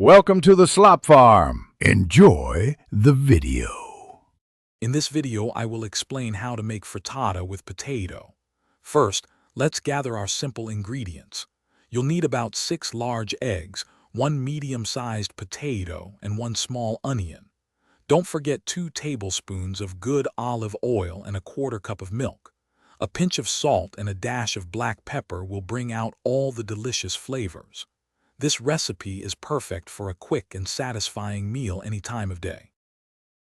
Welcome to the Slop Farm. Enjoy the video. In this video, I will explain how to make frittata with potato. First, let's gather our simple ingredients. You'll need about 6 large eggs, 1 medium-sized potato, and 1 small onion. Don't forget 2 tablespoons of good olive oil and a 1/4 cup of milk. A pinch of salt and a dash of black pepper will bring out all the delicious flavors. This recipe is perfect for a quick and satisfying meal any time of day.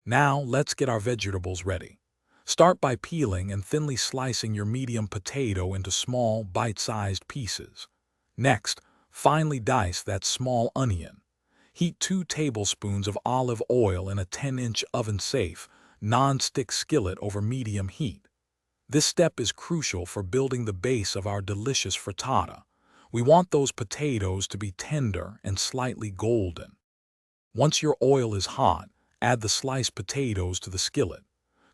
Now, let's get our vegetables ready. Start by peeling and thinly slicing your medium potato into small, bite-sized pieces. Next, finely dice that small onion. Heat 2 tablespoons of olive oil in a 10-inch oven-safe, non-stick skillet over medium heat. This step is crucial for building the base of our delicious frittata. We want those potatoes to be tender and slightly golden. Once your oil is hot, add the sliced potatoes to the skillet.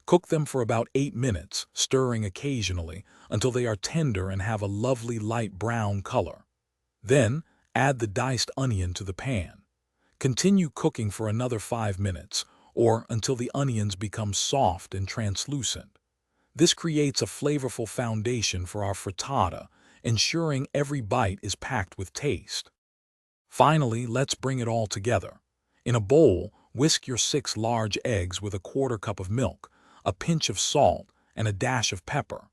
Cook them for about 8 minutes, stirring occasionally until they are tender and have a lovely light brown color. Then, add the diced onion to the pan. Continue cooking for another 5 minutes, or until the onions become soft and translucent. This creates a flavorful foundation for our frittata, ensuring every bite is packed with taste. Finally, let's bring it all together. In a bowl, whisk your 6 large eggs with a 1/4 cup of milk, a pinch of salt, and a dash of pepper.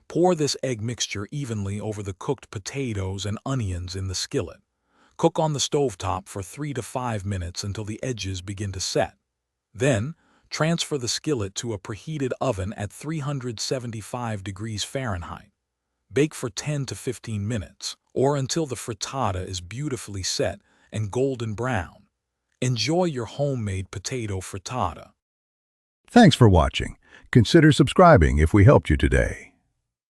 Pour this egg mixture evenly over the cooked potatoes and onions in the skillet. Cook on the stovetop for 3 to 5 minutes until the edges begin to set. Then, transfer the skillet to a preheated oven at 375 degrees Fahrenheit. Bake for 10 to 15 minutes, or until the frittata is beautifully set and golden brown. Enjoy your homemade potato frittata. Thanks for watching. Consider subscribing if we helped you today.